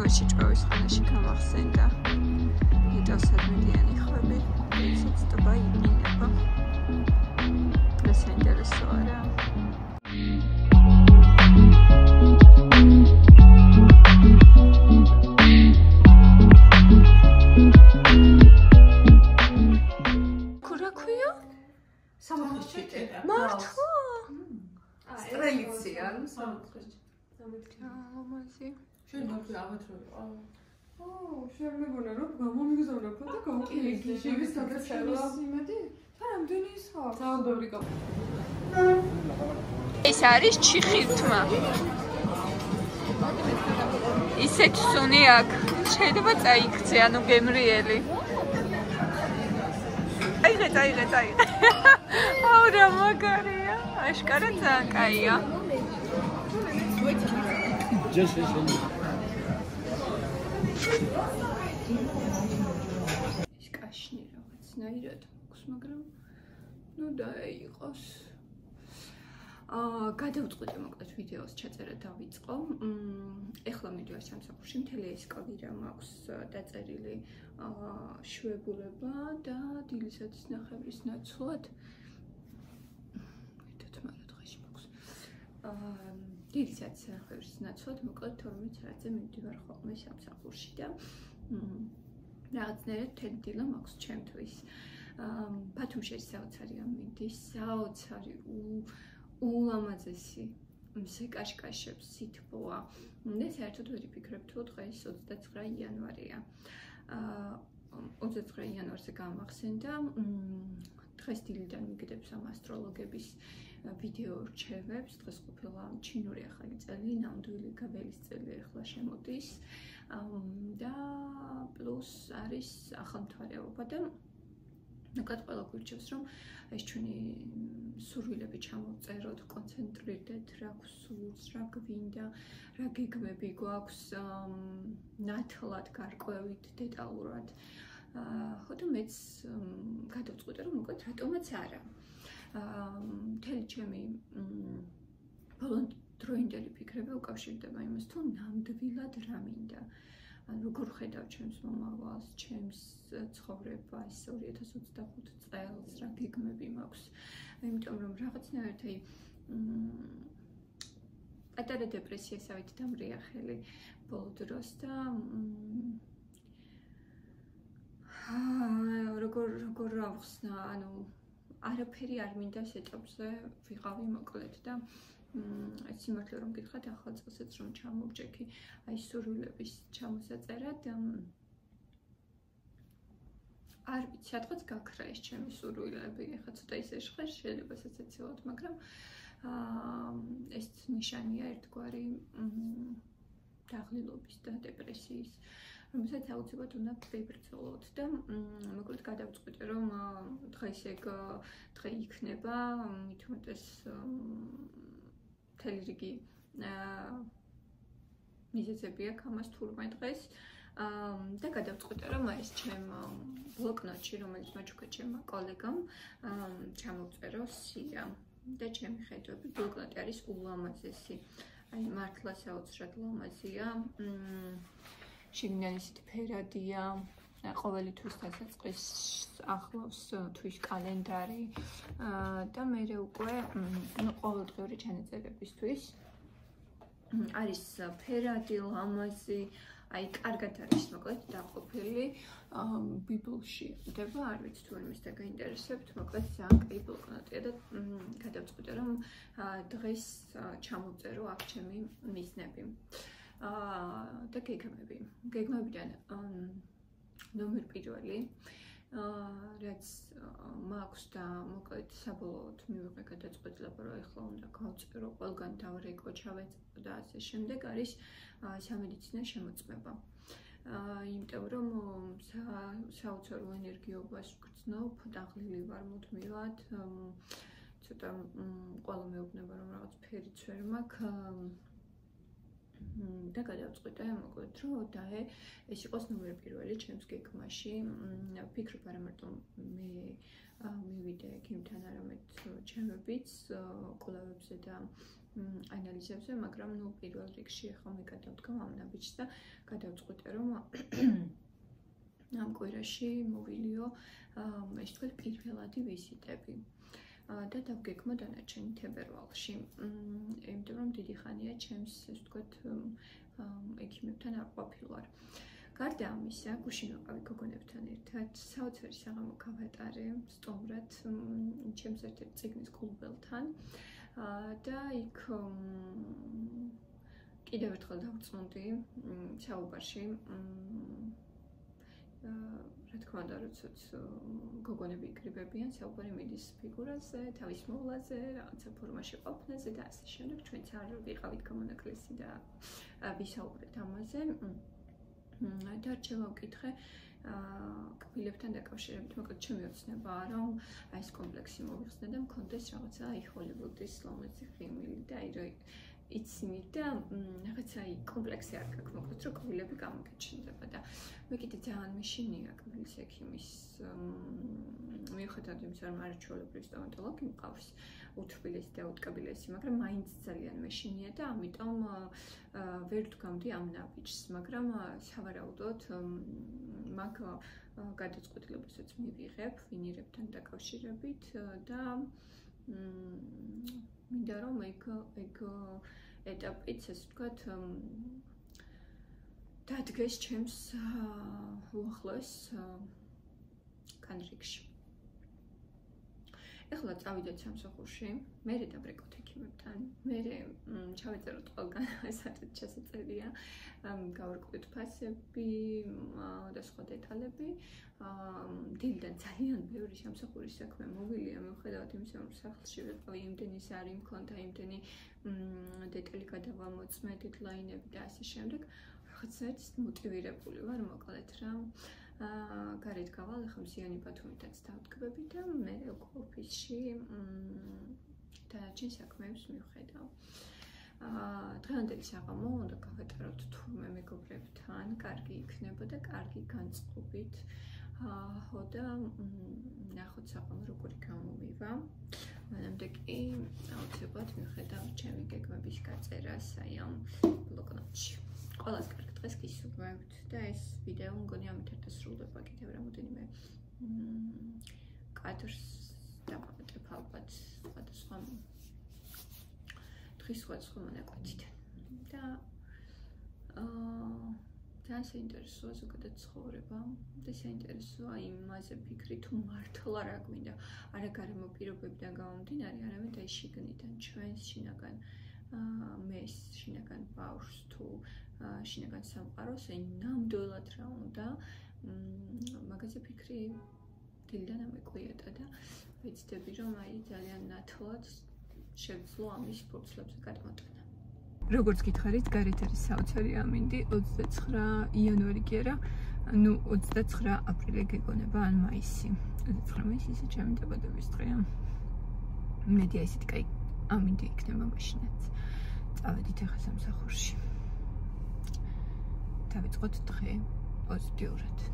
თამაში ჭვევის ხანაში გამახსენდა ჰიდროსადმიდიანი ხვები, ეცაც ტბა იმინება. ეს საინტერესოა რა. ქურაქვია? სამოხის ჩიტე. მართლა? სტრელიცია, სამოხის. ლამაზი. შენ გაქვია ავათროა. შენ მეგონა რომ გამომიგზავნა და გავკირი შევის გადაცემა იმედი? რამდენი ისაა? საუბარი გა. ეს არის ჩიხირთმა. ისეთ სუნი აქვს. შეიძლება წაიქცე, ანუ გემრიელი. აიღე. აუ რა მაგარია. აშკარად ძალიან კაია. ის კაშნი რაღაცნაირად აქვს, მაგრამ ნუ დაიყოს. გადავწყვიტე მოკლედ ვიდეოს ჩაწერა დავიწყო. ეხლა მიდივარ სამსახურში, მთელი ეს კავირა მაქვს დაწერილი შვებულება და დილისათვის ნახევრის ნაცვლად. დილისათვის ნახევრის ნაცვლად მოკლედ 12 საათზე მივდივარ ხოლმე სამსახურში და რაღაცნაირად მთელი დილა მაქვს ჩემთვის. ბათუმში საოცარი ამინდის, საოცარი ულამაზესი მზეკაშკაშებს სითბოა. და საერთოდ ვერ ვიფიქრებ თუ დღეს 29 იანვარია. 29 იანვარზე გამახსენდა დღეს დილიდან მიგდებს ამ ასტროლოგების ვიდეო რჩევებს. დღეს ყოფილა ჩინური ახალი წელი, ნამდვილი გაველის წელი ახლა შემოდის და პლუს არის ახალმთვარეობა და ნაკლებად ყველა გვირჩევს რომ ეს ჩვენი სურვილები ჩამოვწეროთ, კონცენტრირდეთ რა გვსურს, რა გვინდა, რა გეგმები გვაქვს ნათლად, გარკვევით, დეტალურად. ხო და მეც გადავწყვიტე რომ მოკლედ რატომაც არა. მთელი ჩემი ბოლოდროინდელი ფიქრები უკავშირდება იმას, თუ ნამდვილად რა მინდა. როგორ ხედავ ჩემს მომავალს, ჩემს ცხოვრებას 2025 წელს, რა გეგმები მაქვს. იმიტომ რომ რაღაცნაირად პატარა დეპრესიასავით დამრია ხელი ბოლო დროს და როგორ ავხსნა, ანუ არაფერი არ მინდა ეტაპზე ვიყავი მოკლედ და სიმართლე რომ გითხრათ ახლა წელსაც რომ ჩამოვჭექი აი სურვილების ჩამოსაწერად არ ვიცი სადღაც გაქრა ეს ჩემი სურვილები ეხლა ცოტა ისე ჟღერ შეიძლება საცეცილოთ მაგრამ ეს ნიშანია ერთგვარი დაღლილობის და დეპრესიის რომელსაც აუცილებლად უნდა ვიბრძოლოთ და მოკლედ გადავწყვიტე რომ დღეს ეგ დღე იქნება მით უმეტეს მთელი რიგი მიზეზები აქვს ამას თურმე დღეს და გადავწყვიტე რომ ეს ჩემ ბლოკნოტში რომელიც მაჩუქა ჩემმა კოლეგამ ჩამოვწერო სია და ჩემი ხედვები ბლოკნოტი არის ულამაზესი აი მართლა საოცრად ლამაზია შიგნიდან ისეთი ფერადია ყოველი თვის დასაწყის ახლავს თვის კალენდარი და მე უკვე ყოველდღიური ჩანაწერებისთვის არის ფერადი ლამაზი აი კარგად არის მოკლედ დაყოფილი ბიბლში ხდება არ ვიცი თუ იმის და გაინტერესებთ მოკლედ ძალიან კაი ბლოკნოტია და გადავწყვიტე რომ დღეს ჩამოვწერო აქ ჩემი მიზნები და გეგმებიდან ნომერ პირველი რაც მაქვს და მოკლედ საბოლოოდ მივიღე გადაწყვეტილება რომ ეხლა უნდა გავწერო ყველგან დავრეკო ჩავეწყო და ასე შემდეგ არის სამედიცინო შემოწმება იმიტომ რომ საოცარ ენერგიობას ვგრძნობ დაღლილი ვარ მუდმივად ცოტა ყველა მეუბნება რომ რაღაც ფერიც ვერ მაქვს და გადავწყვიტე მოკლედ რომ დაე ეს იყოს ნომერ პირველი ჩემს გეგმაში ვფიქრობ არა მარტო მე მივიდე ექიმთან არამედ ჩემებიც კვლევებზე და ანალიზებზე, მაგრამ ნუ პირველ რიგში ახლა მე გადავდგა ამ ნაბიჯს და გადავწყვიტე რომ ამ კვირაში მოვილიო ეს თქვენ პირველადი ვიზიტები და დავგეგმო დანარჩენი თებერვალში. იმიტომ რომ დიდი ხანია ჩემს ეს თქვენ ექიმებთან არ ყოფილვარ. გარდა ამისა, გუშინ ვიყავი გოგონებთან ერთად, საოცარი საღამო გავატარე სტუმრად ჩემს ერთ-ერთ წიგნის კლუბელთან და იქ კიდევ ერთხელ დავწუნდი საუბარში რა თქმა უნდა, როდესაც გოგონები იკრიბებიან, საუბარი მიდის ფიგურაზე, თავის მოვლაზე, რაღაცა ფორმაში ყოფნაზე და ასე შემდეგ. ჩვენც არ ვიყავით გამონაკლისი და ვისაუბრეთ ამაზე. და რჩევა ვკითხე კბილებთან დაკავშირებით, მოკლედ ჩემი ოცნებაა, რომ ეს კომპლექსი მოვიხსნე და მქონდეს რაღაცა ჰოლივუდის ლომეცი ხიმილი და იცინი და რაღაცა კომპლექსი არ გაქვს, მოკლედ რომ კბილები გამოგეჩნდება და მე კიდე ძალიან მეშინია კბილის ექიმის მიუხედავად იმისა, რომ არაჩვეულებრივი სტომატოლოგი მყავს უთბილესი და უტკბილესი, მაგრამ მაინც ძალიან მეშინია და ამიტომ ვერ ვდგამდი ამ ნაბიჯს, მაგრამ სავარაუდოდ მაგ გადაწყვეტილებასაც მივიღებ ვინირებთან დაკავშირებით და მინდა რომ ეგ ეტაპიც ასე ვთქვათ დადგეს ჩემს უახლოეს კანრიგში. ეხლა წავიდეთ სამსახურში, მე დავბრეკოთ ექიმებთან, მე ჩავეწეროთ ყველგან საერთოდ ჩასაწერია, გავარკვევთ ფასები და სხვა დეტალები. დილიდან ძალიან ბევრი სამსახურის საქმე მოვილია, მიუხედავად იმისა, რომ სახლში ვიყავი, იმდენი ზარი მქონდა, იმდენი დეტალი გადავამოწმე, დედლაინები და ასე შემდეგ. რაღაცაც მოტივირებული ვარ, მოკლედ რა. გარეთ გავალ, ახლა მზიანი ბათუმითაც დავდგები და მე ოფისში დანარჩენ საქმეებს მივხედავ. დღევანდელი საღამო უნდა გავატაროთ თურმე მეგობრებთან, კარგი იქნება და კარგი განწყობით. და ნახოთ საღამო როგორი გამომივა. მანამდე კი აუცილებლად მივხედავ ჩემი გეგმების გაწერას აი ამ ბლოკნოტში. ყველას კარგ დღეს გისურვებთ და ეს ვიდეო მგონი ამით ერთად სრულდება კიდევ რამოდენიმე კადრს დავამატებ ალბათ სხვადასხვა დღის სხვადასხვა მონაკვეთიდან და ძალიან საინტერესოა ზოგადად ცხოვრება და საინტერესოა იმაზე ფიქრი თუ მართლა რა გვინდა არა გარემო პირობებიდან გამომდინარე არამედ აი შიგნიდან ჩვენს შინაგან მეს შინაგან ბავშვს თუ შინაგან სამყაროს აი ნამდვილად რა უნდა მაგაზე ფიქრი დილიდან ამეკვიეტა და ვიცდები რომ აი ძალიან ნათლად შევძლო ამის ფურცლებზე გადმოტანა. როგორც გითხარით, გარეთ არის საოცარი ამინდი 29 იანვარი კი არა, ну 29 აპრილი გეგონება ან მაისი. 29 მაისი ისე ჩემი დაბადების დღეა. მედი ისეთ კაი ამინდი იქნება მაშინაც. წავედით ახლა სამსახურში. დავიწყოთ დღე პოზიტიურად.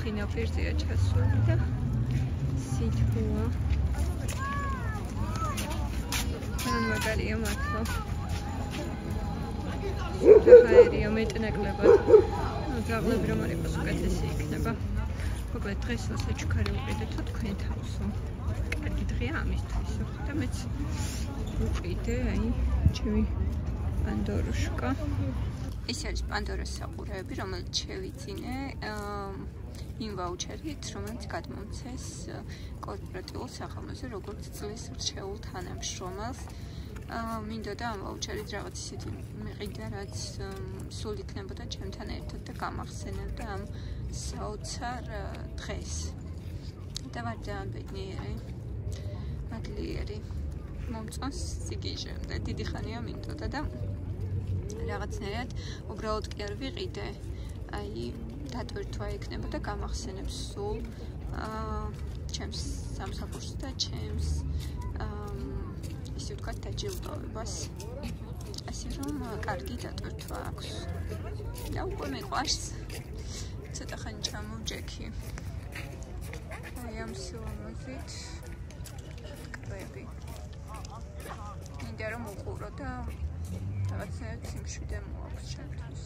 ახინა პირზეა ჩასული და სითბოა. ძალიან მაგარია მართლა. ხაერია მეტნაკლებად. ძაღლები რომ არ იყოს უკეთესი იქნება. მოკლედ დღეს საჩუქარი უყიდეთო თქვენ თავსო. კარგი დღეა ამისთვის. და მეც უყიდე აი ჩემი პანდორუშკა. ეს არის პანდორას საყურეები, რომელიც შევიძინე იმ ვაუჩერით, რომელიც გადმომცეს კორპორატიულ საღამოზე, როგორც წლის რჩეულ თანამშრომელს. მინდოდა ამ ვაუჩერით რაღაც ისეთი მიყიდა, რაც სულ იქნებოდა ჩემთან ერთად და გამახსენებდა ამ საოცარ დღეს. და ვარ ძალიან ბედნიერი, მადლიერი. მომწონს სიგიჟემდე, დიდი ხანია მინდოდა და რაღაცნაირად უბრალოდ კი არ ვიყიდე. აი, დატვირთვა იქნება და გამახსენებს სულ ჩემს სამსახურს და ჩემს ისე ვთქვათ დაჯილდოებას. ასე რომ კარგი დატვირთვა აქვს. და უკვე მიყვარს. ცოტა ხანი ჩამოვჯექი. აი ამ სილამაზით კრები. მინდა რომ უყურო და რაღაცა სიმშვიდე მოაქვს ჩემთვის.